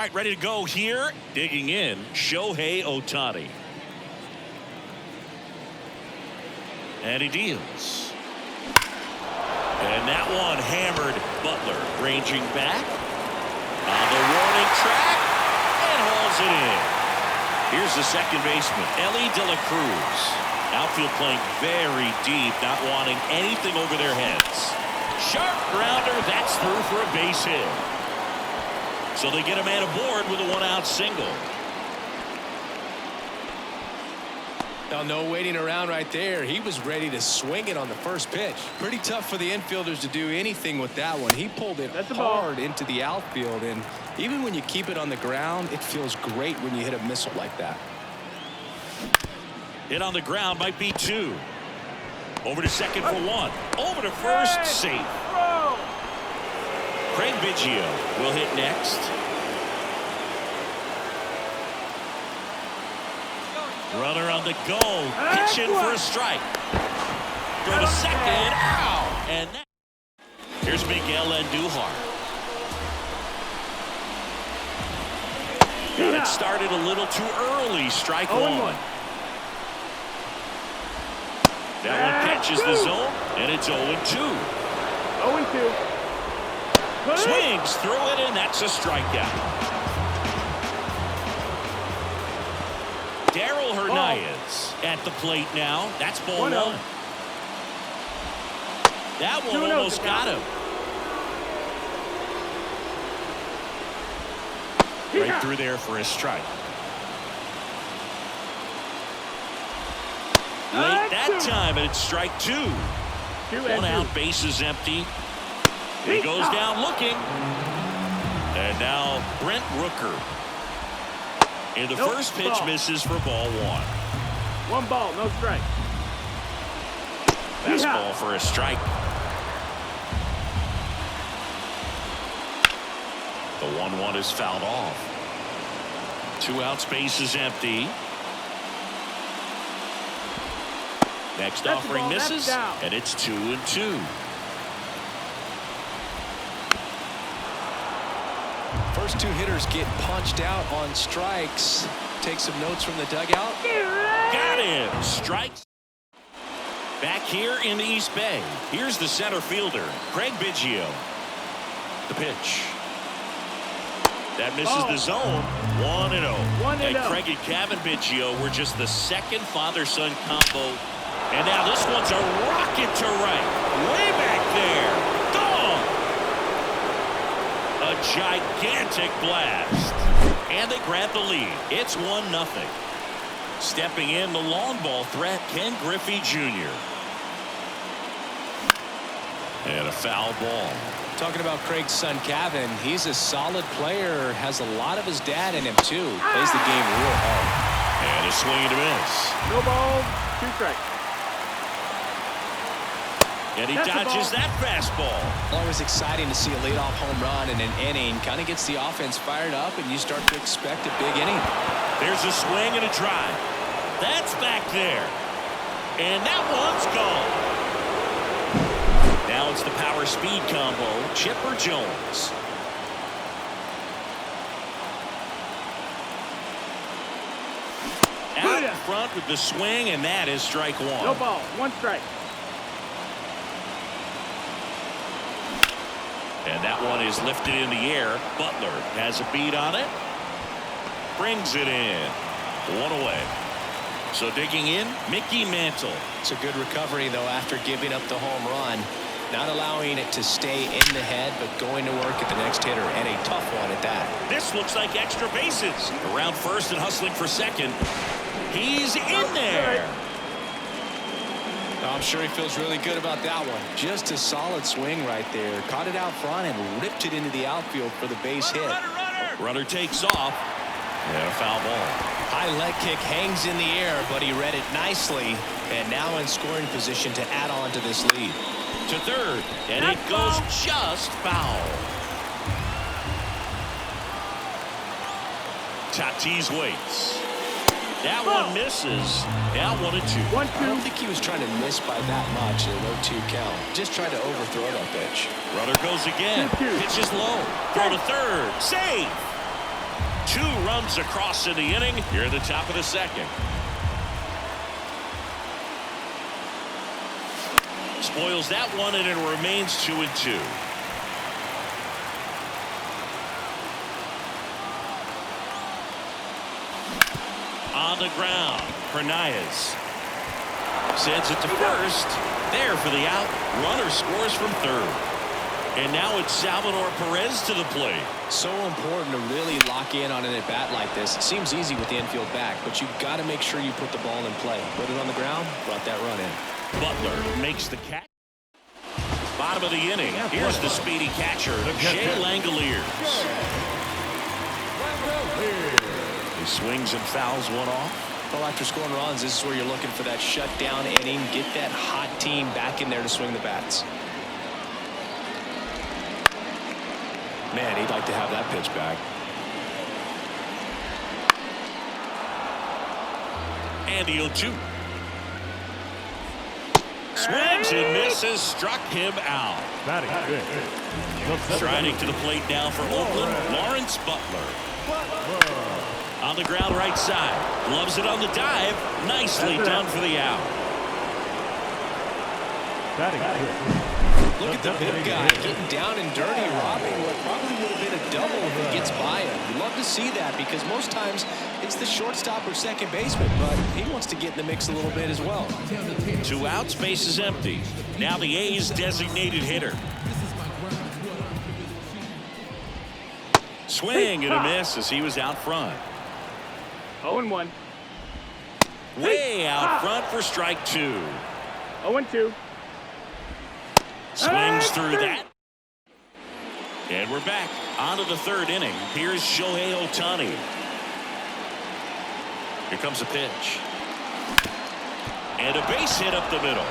All right, ready to go here. Digging in, Shohei Ohtani. And he deals. And that one hammered. Butler ranging back. On the warning track. And hauls it in. Here's the second baseman, Ellie De La Cruz. Outfield playing very deep, not wanting anything over their heads. Sharp grounder, that's through for a base hit. So they get a man aboard with a one-out single. Now, no waiting around right there. He was ready to swing it on the first pitch. Pretty tough for the infielders to do anything with that one. He pulled it hard into the outfield, and even when you keep it on the ground, it feels great when you hit a missile like that. Hit on the ground might be two. Over to second for one. Over to first, safe. Craig Biggio will hit next. Runner on the go. Pitch in for a strike. Go to second. Ow! And here's Miguel Andujar. Got it started a little too early. Strike one. That one catches the zone, and it's 0-2. 0-2. Swings through it, and that's a strikeout. Darryl Hernandez at the plate now. That's ball one. That one almost got him. Right through there for a strike. Late that time, and it's strike two. One out, base is empty. He goes down looking. And now Brent Rooker. And the first pitch misses for ball one. One ball, no strike. Fastball for a strike. The 1-1 is fouled off. 2 outs, base is empty. Next offering misses, and it's 2-2. First two hitters get punched out on strikes. Take some notes from the dugout. Got him. Strikes. Back here in the East Bay. Here's the center fielder, Craig Biggio. The pitch. That misses the zone. 1-0. And Craig and Kevin Biggio were just the second father-son combo. And now this one's a rocket to right. Way back there. Gone. A gigantic blast. And they grab the lead. It's 1-0. Stepping in, the long ball threat, Ken Griffey Jr. And a foul ball. Talking about Craig's son, Kevin, he's a solid player, has a lot of his dad in him, too. Plays the game real hard. And a swing and a miss. No ball, 2 strikes. And he dodges that fastball. Always exciting to see a leadoff home run in an inning. Kind of gets the offense fired up, and you start to expect a big inning. There's a swing and a drive. That's back there. And that one's gone. Now it's the power speed combo. Chipper Jones. Out in front with the swing, and that is strike one. No ball, 1 strike. And that one is lifted in the air. Butler has a beat on it. Brings it in. 1 away. So digging in, Mickey Mantle. It's a good recovery, though, after giving up the home run. Not allowing it to stay in the head, but going to work at the next hitter, and a tough one at that. This looks like extra bases. Around first and hustling for second. He's in there. I'm sure he feels really good about that one. Just a solid swing right there. Caught it out front and ripped it into the outfield for the base hit. Runner takes off. And a foul ball. High leg kick hangs in the air, but he read it nicely. And now in scoring position to add on to this lead. To third. And it goes just foul. Tatis waits. That one misses. Now 1-2. I don't think he was trying to miss by that much in a 0-2 count. Just tried to overthrow that pitch. Runner goes again. Pitch is low. Throw to third. Save. 2 runs across in the inning here in the top of the second. Spoils that one, and it remains 2-2. On the ground, Hernandez sends it to first. There for the out. Runner scores from third. And now it's Salvador Perez to the plate. So important to really lock in on an at-bat like this. It seems easy with the infield back, but you've got to make sure you put the ball in play. Put it on the ground, brought that run in. Butler makes the catch. Bottom of the inning. Here's the speedy catcher, Jay Langoliers. He swings and fouls one off. Well, after scoring runs, this is where you're looking for that shutdown inning. Get that hot team back in there to swing the bats. Man, he'd like to have that pitch back. And the 0-2. Swings and misses. Struck him out. Striding to the plate now for Oakland, Lawrence Butler. On the ground right side. Loves it on the dive. Nicely done for the out. Look at the big guy getting down and dirty, robbing what probably would have been a double if he gets by him. You love to see that because most times it's the shortstop or second baseman, but he wants to get in the mix a little bit as well. 2 outs, base is empty. Now the A's designated hitter. Swing and a miss as he was out front. 0-1. Way out front for strike 2. 0-2. Swings through that. And we're back onto the third inning. Here's Shohei Ohtani. Here comes a pitch. And a base hit up the middle.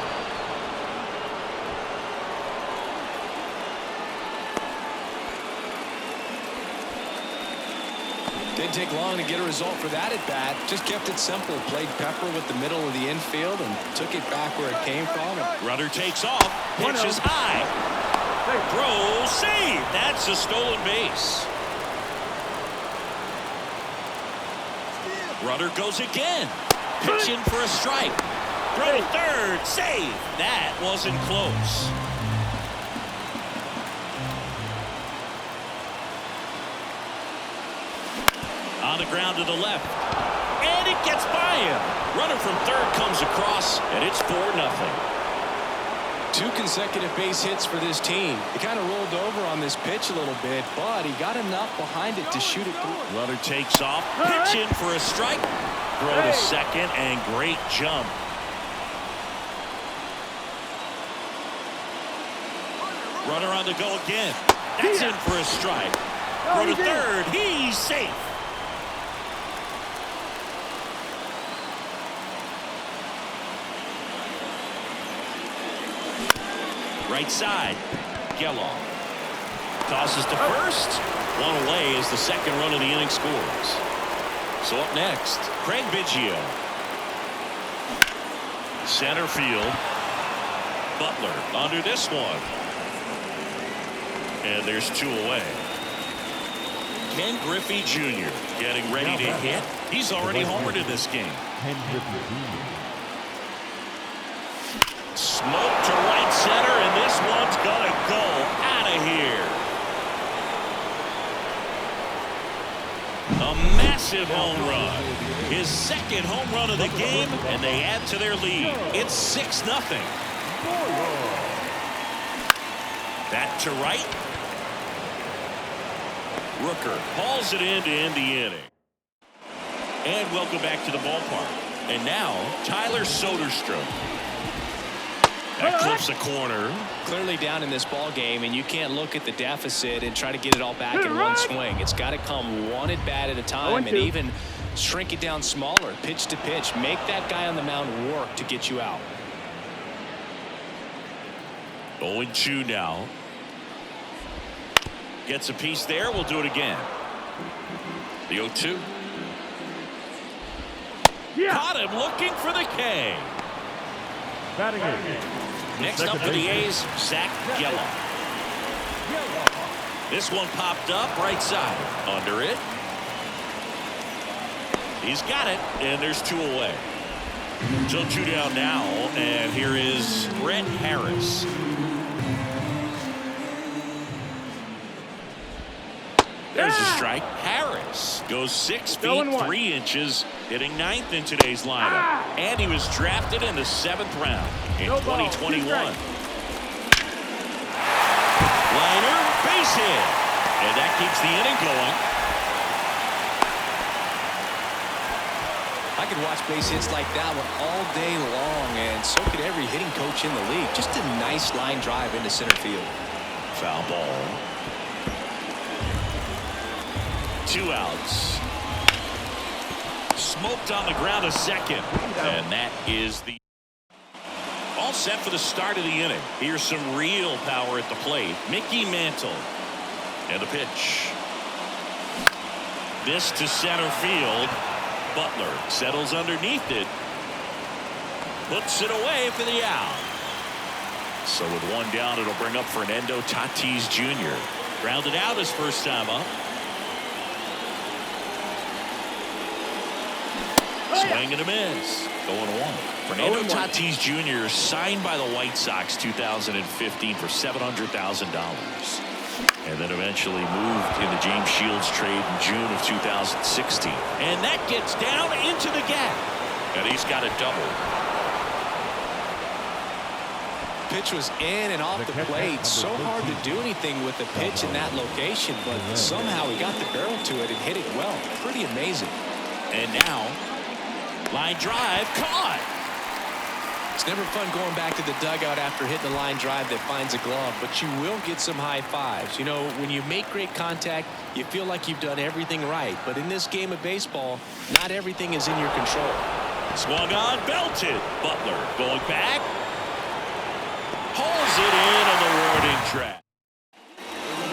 Didn't take long to get a result for that at bat. Just kept it simple. Played pepper with the middle of the infield and took it back where it came from. Runner takes off. Pitches high. Throw, save. That's a stolen base. Runner goes again. Pitch in for a strike. Throw to third. Save. That wasn't close. On the ground to the left. And it gets by him. Runner from third comes across, and it's 4-0. 2 consecutive base hits for this team. He kind of rolled over on this pitch a little bit, but he got enough behind it to shoot it through. Runner takes off. Pitch in for a strike. Throw to second, and great jump. Runner on the go again. That's in for a strike. Throw to third. He's safe. Right side. Geloff tosses to first. One away as the second run of the inning scores. So up next, Craig Biggio. Center field. Butler under this one. And there's 2 away. Ken Griffey Jr. getting ready to hit. He's already homered in this game. Smoke to right center, and this one's gonna go out of here. A massive home run. His second home run of the game, and they add to their lead. It's 6-0. Back to right. Rooker hauls it in to end the inning. And welcome back to the ballpark. And now, Tyler Soderstrom. That clips a corner. Clearly down in this ball game, and you can't look at the deficit and try to get it all back in one swing. It's got to come one at bat at a time, and even shrink it down smaller, pitch to pitch. Make that guy on the mound work to get you out. 0-2 now. Gets a piece there. We'll do it again. The 0-2. Caught him looking for the K. Batting it. Next up for the A's, Zach Geloff. This one popped up right side. Under it. He's got it, and there's 2 away. So 2 down now, and here is Brett Harris. There's a strike. Harris goes 6 feet 3 inches, hitting 9th in today's lineup. And he was drafted in the 7th round in 2021. Liner, base hit. And that keeps the inning going. I could watch base hits like that one all day long, and so could every hitting coach in the league. Just a nice line drive into center field. Foul ball. 2 outs. Smoked on the ground a second. And that is the all set for the start of the inning. Here's some real power at the plate. Mickey Mantle. And the pitch. This to center field. Butler settles underneath it. Puts it away for the out. So with 1 down, it'll bring up Fernando Tatis Jr. Grounded out his first time up. Swing and a miss. 0-1. Fernando Tatis Jr. signed by the White Sox 2015 for $700,000. And then eventually moved in the James Shields trade in June of 2016. And that gets down into the gap. And he's got a double. Pitch was in and off the plate. So hard to do anything with the pitch in that location, but somehow he got the barrel to it and hit it well. Pretty amazing. And now, line drive caught. It's never fun going back to the dugout after hitting a line drive that finds a glove, but you will get some high fives. You know, when you make great contact, you feel like you've done everything right. But in this game of baseball, not everything is in your control. Swung on, belted. Butler going back. Hauls it in on the warning track.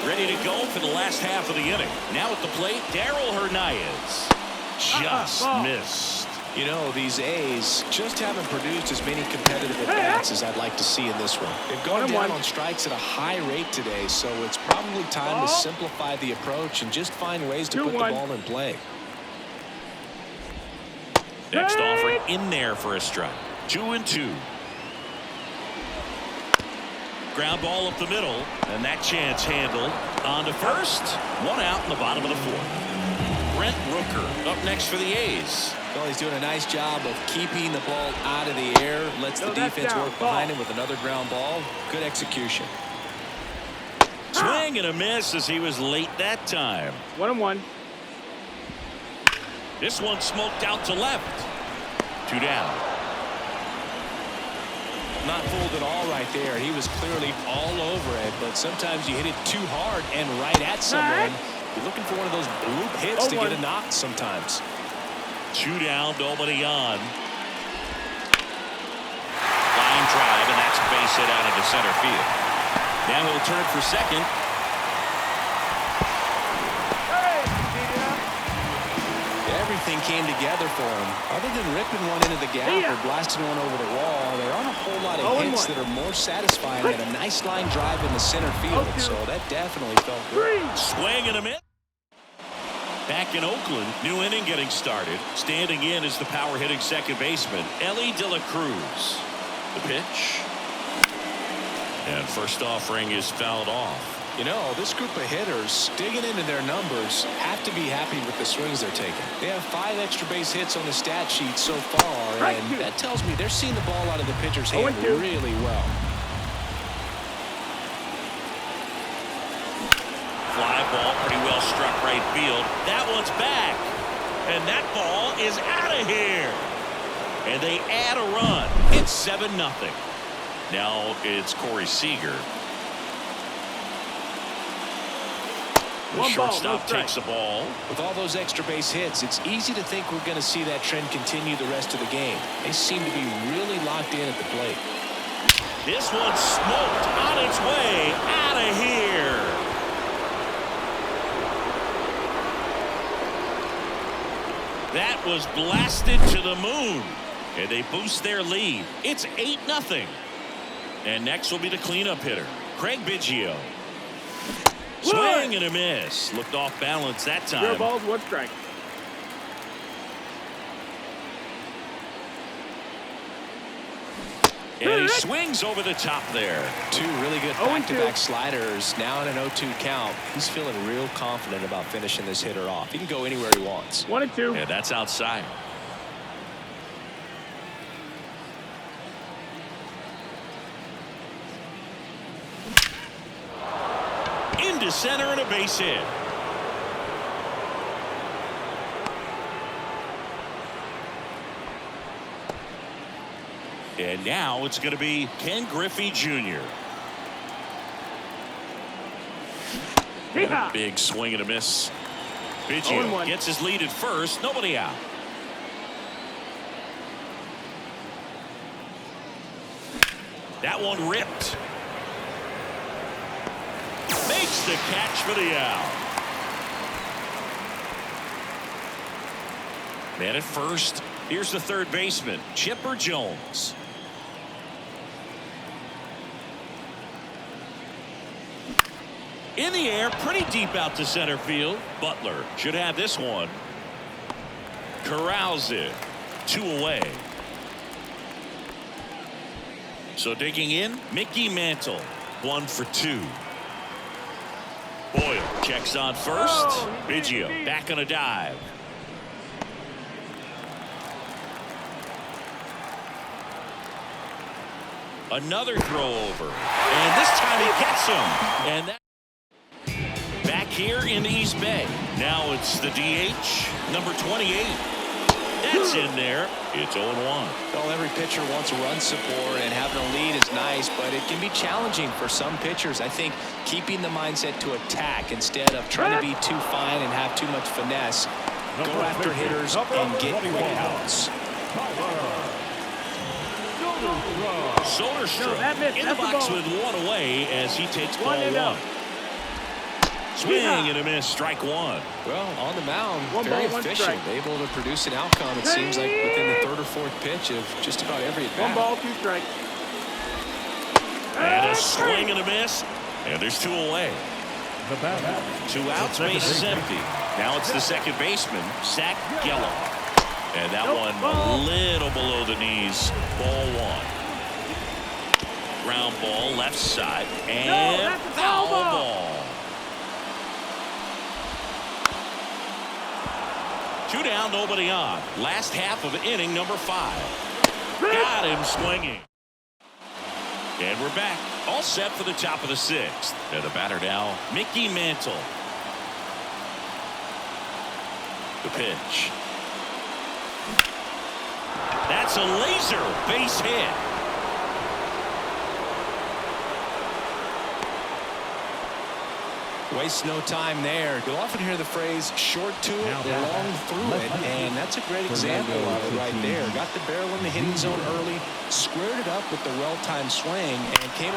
Ready to go for the last half of the inning. Now at the plate, Darryl Hernandez. Just missed. You know, these A's just haven't produced as many competitive at-bats as I'd like to see in this one. They've gone down on strikes at a high rate today, so it's probably time to simplify the approach and just find ways to put the ball in play. Next offering in there for a strike. 2-2. Ground ball up the middle, and that chance handled. On to first. 1 out in the bottom of the 4th. Brent Rooker up next for the A's. Well, he's doing a nice job of keeping the ball out of the air. Lets the defense work behind him with another ground ball. Good execution. Swing and a miss as he was late that time. 1-1. This one smoked out to left. 2 down. Not fooled at all right there. He was clearly all over it, but sometimes you hit it too hard and right at someone. You're looking for one of those bloop hits to get a knock sometimes. 2 down, nobody on. Line drive, and that's a base hit out into center field. Now he'll turn for second. Everything came together for him. Other than ripping one into the gap or blasting one over the wall, there aren't a whole lot of hits that are more satisfying than a nice line drive in the center field. So that definitely felt good. Swing and a miss. Back in Oakland, new inning getting started. Standing in is the power hitting second baseman, Ellie De La Cruz. The pitch. And first offering is fouled off. You know, this group of hitters, digging into their numbers, have to be happy with the swings they're taking. They have 5 extra base hits on the stat sheet so far, and that tells me they're seeing the ball out of the pitcher's hand really well. Fly ball, pretty well struck right field. That one's back. And that ball is out of here. And they add a run. It's 7-0. Now it's Corey Seager. The shortstop takes the ball. With all those extra base hits, it's easy to think we're going to see that trend continue the rest of the game. They seem to be really locked in at the plate. This one's smoked on its way out of here. That was blasted to the moon. And they boost their lead. It's 8-0. And next will be the cleanup hitter, Craig Biggio. Swing and a miss. Looked off balance that time. 0 balls, 1 strike. And he swings over the top there. Two really good back-to-back sliders. Now in an 0-2 count. He's feeling real confident about finishing this hitter off. He can go anywhere he wants. 1-2. And that's outside. Into center and a base hit. And now it's going to be Ken Griffey Jr. Big swing and a miss. Biggio gets his lead at first. Nobody out. That one ripped. Makes the catch for the out. Man at first. Here's the third baseman, Chipper Jones. In the air, pretty deep out to center field. Butler should have this one. Corrals it. 2 away. So digging in, Mickey Mantle. 1 for 2. Boyle checks on first. Biggio back on a dive. Another throw over. And this time he gets him. And that back here in the East Bay. Now it's the DH, number 28. That's in there. It's 0-1. Well, every pitcher wants run support, and having a lead is nice, but it can be challenging for some pitchers. I think keeping the mindset to attack instead of trying to be too fine and have too much finesse. Go after hitters and get quick outs. Soderstrom in the box with 1 away as he takes ball 1. Swing and a miss, strike 1. Well, on the mound, very efficient, able to produce an outcome, it seems like, within the 3rd or 4th pitch of just about every at-bat. 1 ball, 2 strikes. And a swing and a miss, and there's 2 away. 2 outs, base is empty. Now it's the second baseman, Zach Geloff. And that one a little below the knees, ball 1. Ground ball, left side, and foul ball. 2 down, nobody on. Last half of inning number 5. Got him swinging. And we're back. All set for the top of the 6th. And the batter now, Mickey Mantle. The pitch. That's a laser base hit. Waste no time there. You'll often hear the phrase short to it, long through it, and that's a great example of it right there. Got the barrel in the hitting zone early, squared it up with the well-timed swing, and came.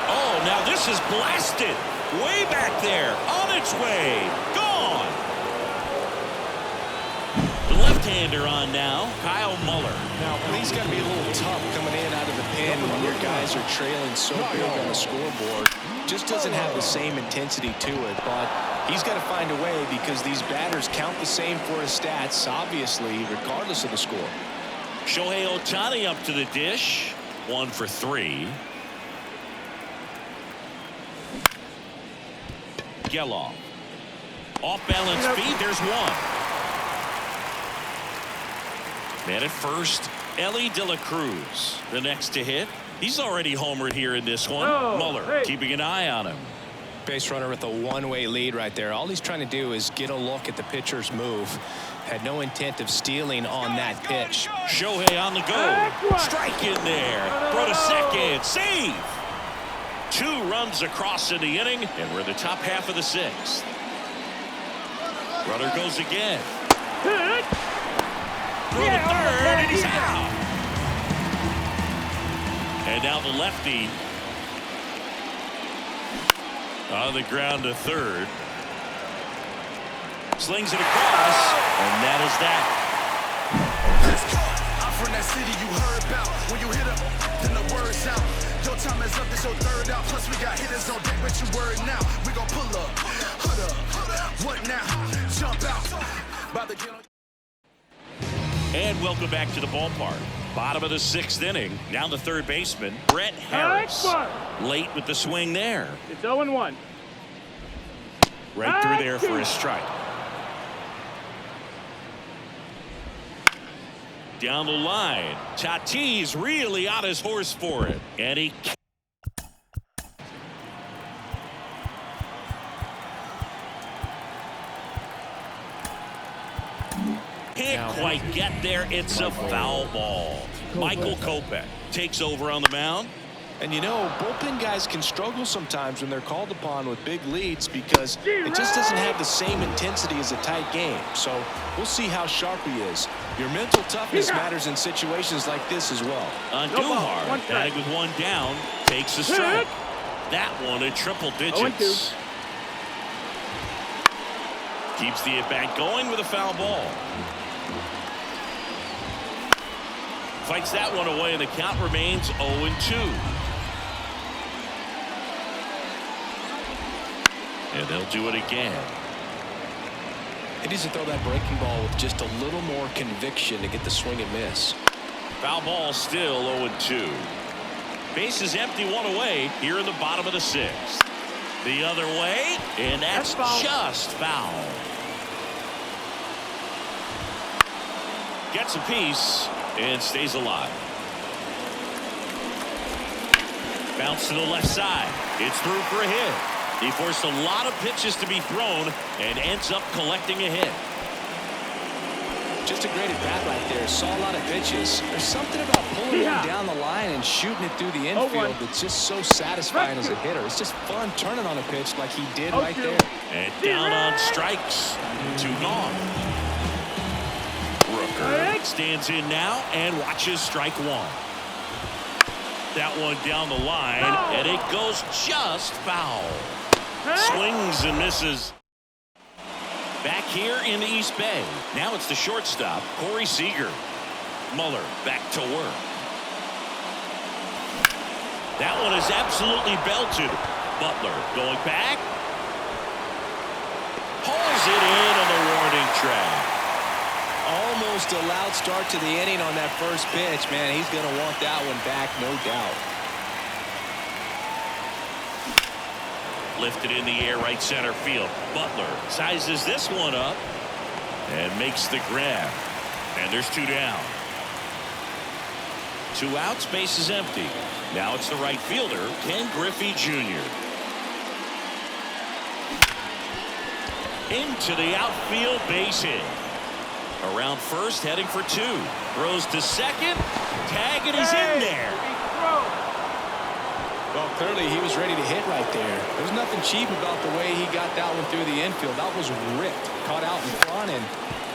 Oh, now this is blasted. Way back there, on its way, gone. The left-hander on now, Kyle Muller. Now, he's got to be a little tough coming in out of the pen when your guys are trailing so big on the scoreboard. Just doesn't have the same intensity to it, but he's got to find a way because these batters count the same for his stats, obviously, regardless of the score. Shohei Ohtani up to the dish. 1 for 3. Geloff. Off-balance feed. There's 1. Man at first, Ellie De La Cruz. The next to hit. He's already homered here in this one. Muller keeping an eye on him. Base runner with a one-way lead right there. All he's trying to do is get a look at the pitcher's move. Had no intent of stealing on that pitch. Shohei on the go. Strike in there. Throw to second. Save. 2 runs across in the inning, and we're in the top half of the 6th. Runner goes again. Throw to third, and he's out. And now the lefty on the ground to third. Slings it across, and that is that. I'm from that city you heard about. When you hit up, then the word's out. Your time is up, this your 3rd out. Plus we got hitters on deck, but you word now. We gon' pull up, hood up. What now? Jump out. About to get on. And welcome back to the ballpark. Bottom of the 6th inning. Now the third baseman, Brett Harris. Late with the swing there. It's 0-1. Right through there for a strike. Down the line. Tatis really on his horse for it. And he can't quite get there. It's a foul ball. Michael Kopech takes over on the mound. And you know, bullpen guys can struggle sometimes when they're called upon with big leads because it just doesn't have the same intensity as a tight game. So we'll see how sharp he is. Your mental toughness matters in situations like this as well. Andujar, batting with one down, takes a strike. That one in triple digits. Keeps the at-bat going with a foul ball. Fights that one away, and the count remains 0-2. And they'll do it again. He needs to throw that breaking ball with just a little more conviction to get the swing and miss. Foul ball still 0-2. Base is empty, one away here in the bottom of the 6th. The other way, and that's just foul. Gets a piece and stays alive. Bounce to the left side. It's through for a hit. He forced a lot of pitches to be thrown and ends up collecting a hit. Just a great at-bat right there. Saw a lot of pitches. There's something about pulling one down the line and shooting it through the infield that's just so satisfying as a hitter. It's just fun turning on a pitch like he did right there. And down on strikes. 2 gone. Rooker stands in now and watches strike 1. That one down the line, and it goes just foul. Swings and misses. Back here in the East Bay. Now it's the shortstop, Corey Seager. Muller back to work. That one is absolutely belted. Butler going back. Pulls it in on the warning track. Almost a loud start to the inning on that first pitch. Man, he's going to want that one back, no doubt. Lifted in the air, right center field. Butler sizes this one up and makes the grab. And there's 2 down. 2 outs, base is empty. Now it's the right fielder, Ken Griffey Jr. Into the outfield, base hit. Around first, heading for 2. Throws to second. Tag, and he's in there. Well, clearly he was ready to hit right there. There's nothing cheap about the way he got that one through the infield. That was ripped. Caught out in front and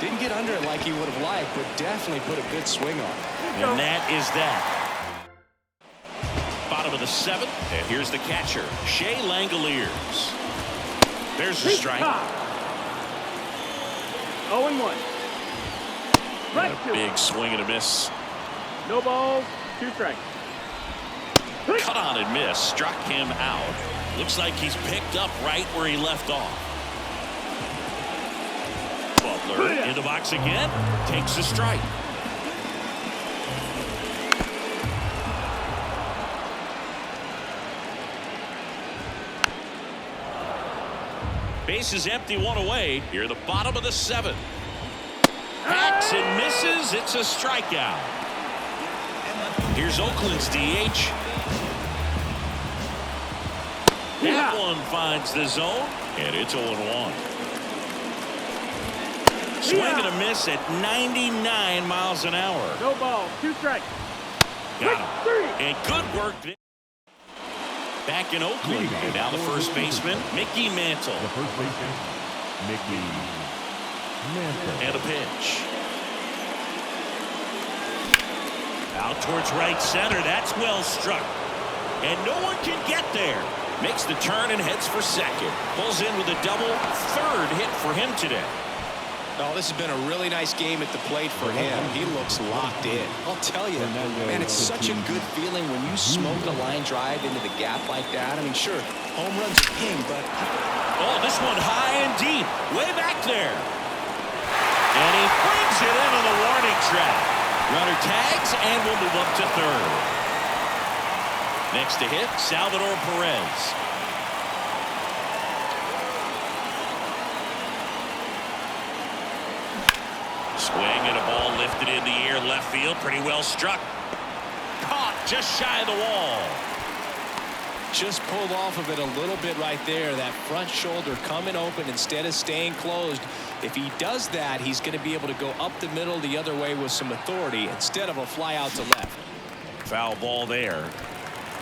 didn't get under it like he would have liked, but definitely put a good swing on it. And that is that. Bottom of the 7th, and here's the catcher, Shea Langoliers. There's the strike. 0-1. And a big swing and a miss. No balls, 2 strikes. Cut on and miss. Struck him out. Looks like he's picked up right where he left off. Butler in the box again. Takes a strike. Base is empty, 1 away. Here, the bottom of the 7th. Hacks and misses. It's a strikeout. Here's Oakland's DH. That one finds the zone, and it's 0-1. Swing and a miss at 99 miles an hour. No ball, 2 strikes. Got him. And good work there. Back in Oakland, and now the first baseman, Mickey Mantle. The first baseman, Mickey Mantle. And a pitch. Out towards right center. That's well struck. And no one can get there. Makes the turn and heads for second. Pulls in with a double. 3rd hit for him today. Oh, this has been a really nice game at the plate for him. He looks locked in. I'll tell you, man, it's such a good feeling when you smoke a line drive into the gap like that. I mean, sure, home runs are king, but... Oh, this one high and deep. Way back there. And he brings it into the warning track. Runner tags and will move up to third. Next to hit, Salvador Perez. Swing and a ball lifted in the air left field. Pretty well struck. Caught just shy of the wall. Just pulled off of it a little bit right there. That front shoulder coming open instead of staying closed. If he does that, he's going to be able to go up the middle the other way with some authority instead of a fly out to left. Foul ball there.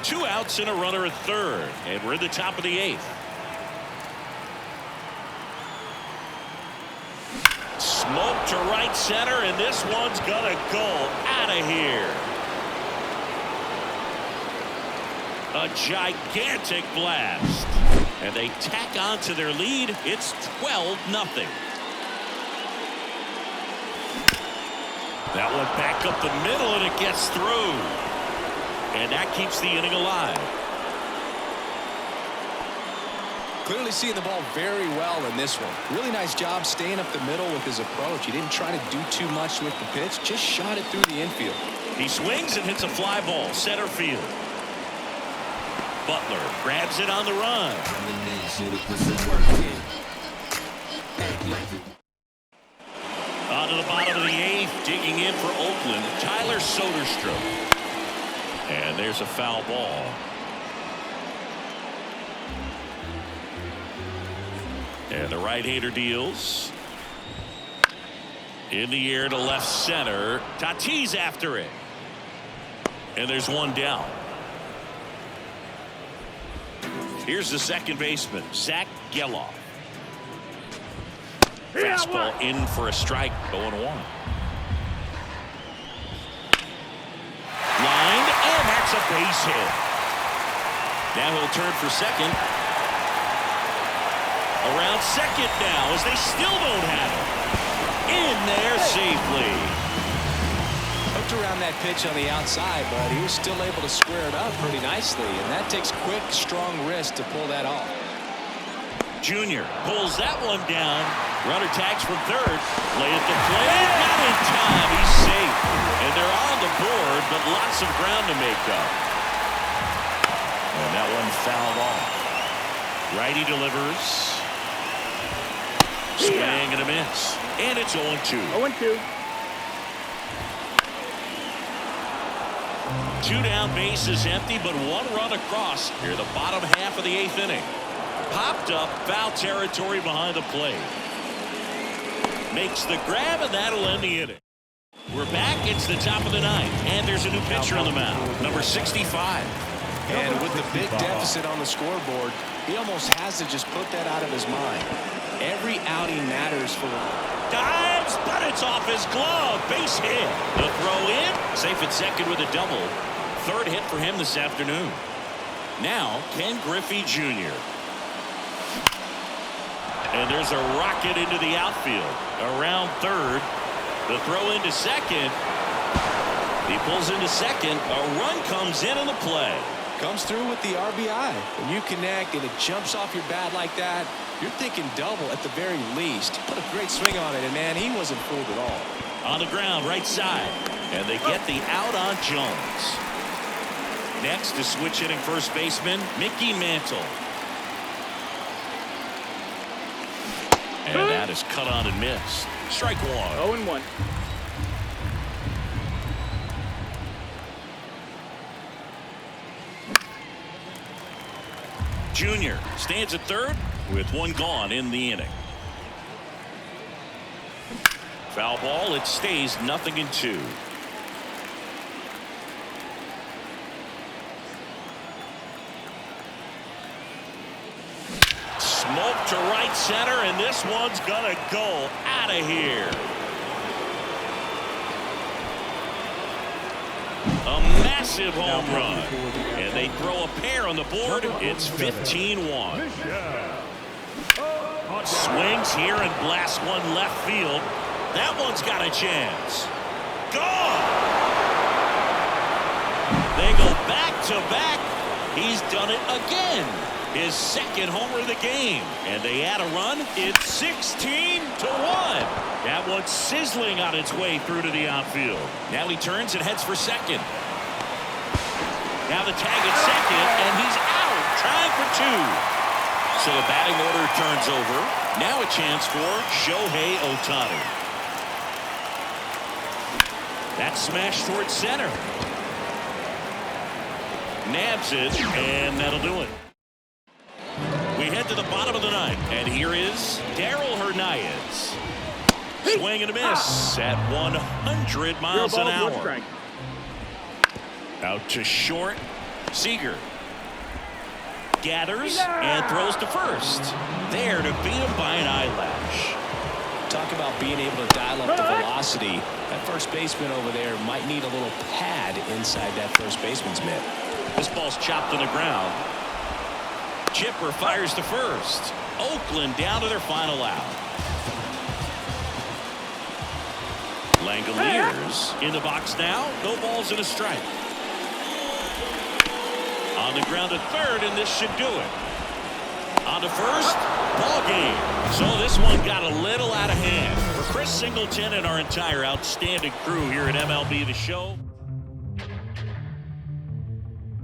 2 outs and a runner at third. And we're in the top of the 8th. Smoke to right center, and this one's gonna go out of here. A gigantic blast. And they tack on to their lead. It's 12-0. That one back up the middle, and it gets through. And that keeps the inning alive. Clearly seeing the ball very well in this one. Really nice job staying up the middle with his approach. He didn't try to do too much with the pitch. Just shot it through the infield. He swings and hits a fly ball center field. Butler grabs it on the run. On to the bottom of the 8th, digging in for Oakland, Tyler Soderstrom. And there's a foul ball. And the right-hander deals. In the air to left center. Tatis after it. And there's one down. Here's the second baseman, Zach Geloff. Fastball in for a strike, 0-1. Lined, and that's a base hit. Now he'll turn for second. Around second now as they still don't have it. In there safely. Hooked around that pitch on the outside, but he was still able to square it up pretty nicely, and that takes quick, strong wrist to pull that off. Junior pulls that one down. Runner tags from third. Play at the plate. Not in time. He's safe. And they're on the board, but lots of ground to make up. And that one fouled off. Righty delivers. Swing and a miss. And it's 0-2. 0-2. 2 down, bases empty, but 1 run across here the bottom half of the 8th inning. Popped up, foul territory behind the plate. Makes the grab, and that'll end the inning. We're back. It's the top of the 9th, and there's a new pitcher on the mound, number 65. And with the big deficit on the scoreboard, he almost has to just put that out of his mind. Every outing matters for him. Dives, but it's off his glove. Base hit. The throw in. Safe at second with a double. 3rd hit for him this afternoon. Now, Ken Griffey Jr. And there's a rocket into the outfield. Around third. The throw into second. He pulls into second. A run comes in on the play. Comes through with the RBI. When you connect and it jumps off your bat like that, you're thinking double at the very least. Put a great swing on it, and man, he wasn't fooled at all. On the ground, right side. And they get the out on Jones. Next is switch hitting first baseman, Mickey Mantle. And that is cut on and missed. Strike 1. 0-1. Junior stands at third with 1 gone in the inning. Foul ball. It stays 0-2. Smoke to right center, and this one's gonna go out of here. A massive home run, and they throw a pair on the board. It's 15-1. Swings here and blasts one left field. That one's got a chance. Gone. They go back to back. He's done it again. his second homer of the game. And they add a run. It's 16-1. That one's sizzling on its way through to the outfield. Now he turns and heads for second. Now the tag at second, and he's out, trying for two. So the batting order turns over. Now a chance for Shohei Ohtani. That smash towards center. Nabs it, and that'll do it. We head to the bottom of the ninth, and here is Darryl Hernandez. Swing and a miss at 100 miles an hour. Out to short. Seager gathers and throws to first. There to beat him by an eyelash. Talk about being able to dial up the velocity. That first baseman over there might need a little pad inside that first baseman's mitt. This ball's chopped on the ground. Chipper fires to first. Oakland down to their final out. Langoliers in the box now. No balls and a strike. On the ground at third, and this should do it. On to first, ball game. So this one got a little out of hand. For Chris Singleton and our entire outstanding crew here at MLB The Show.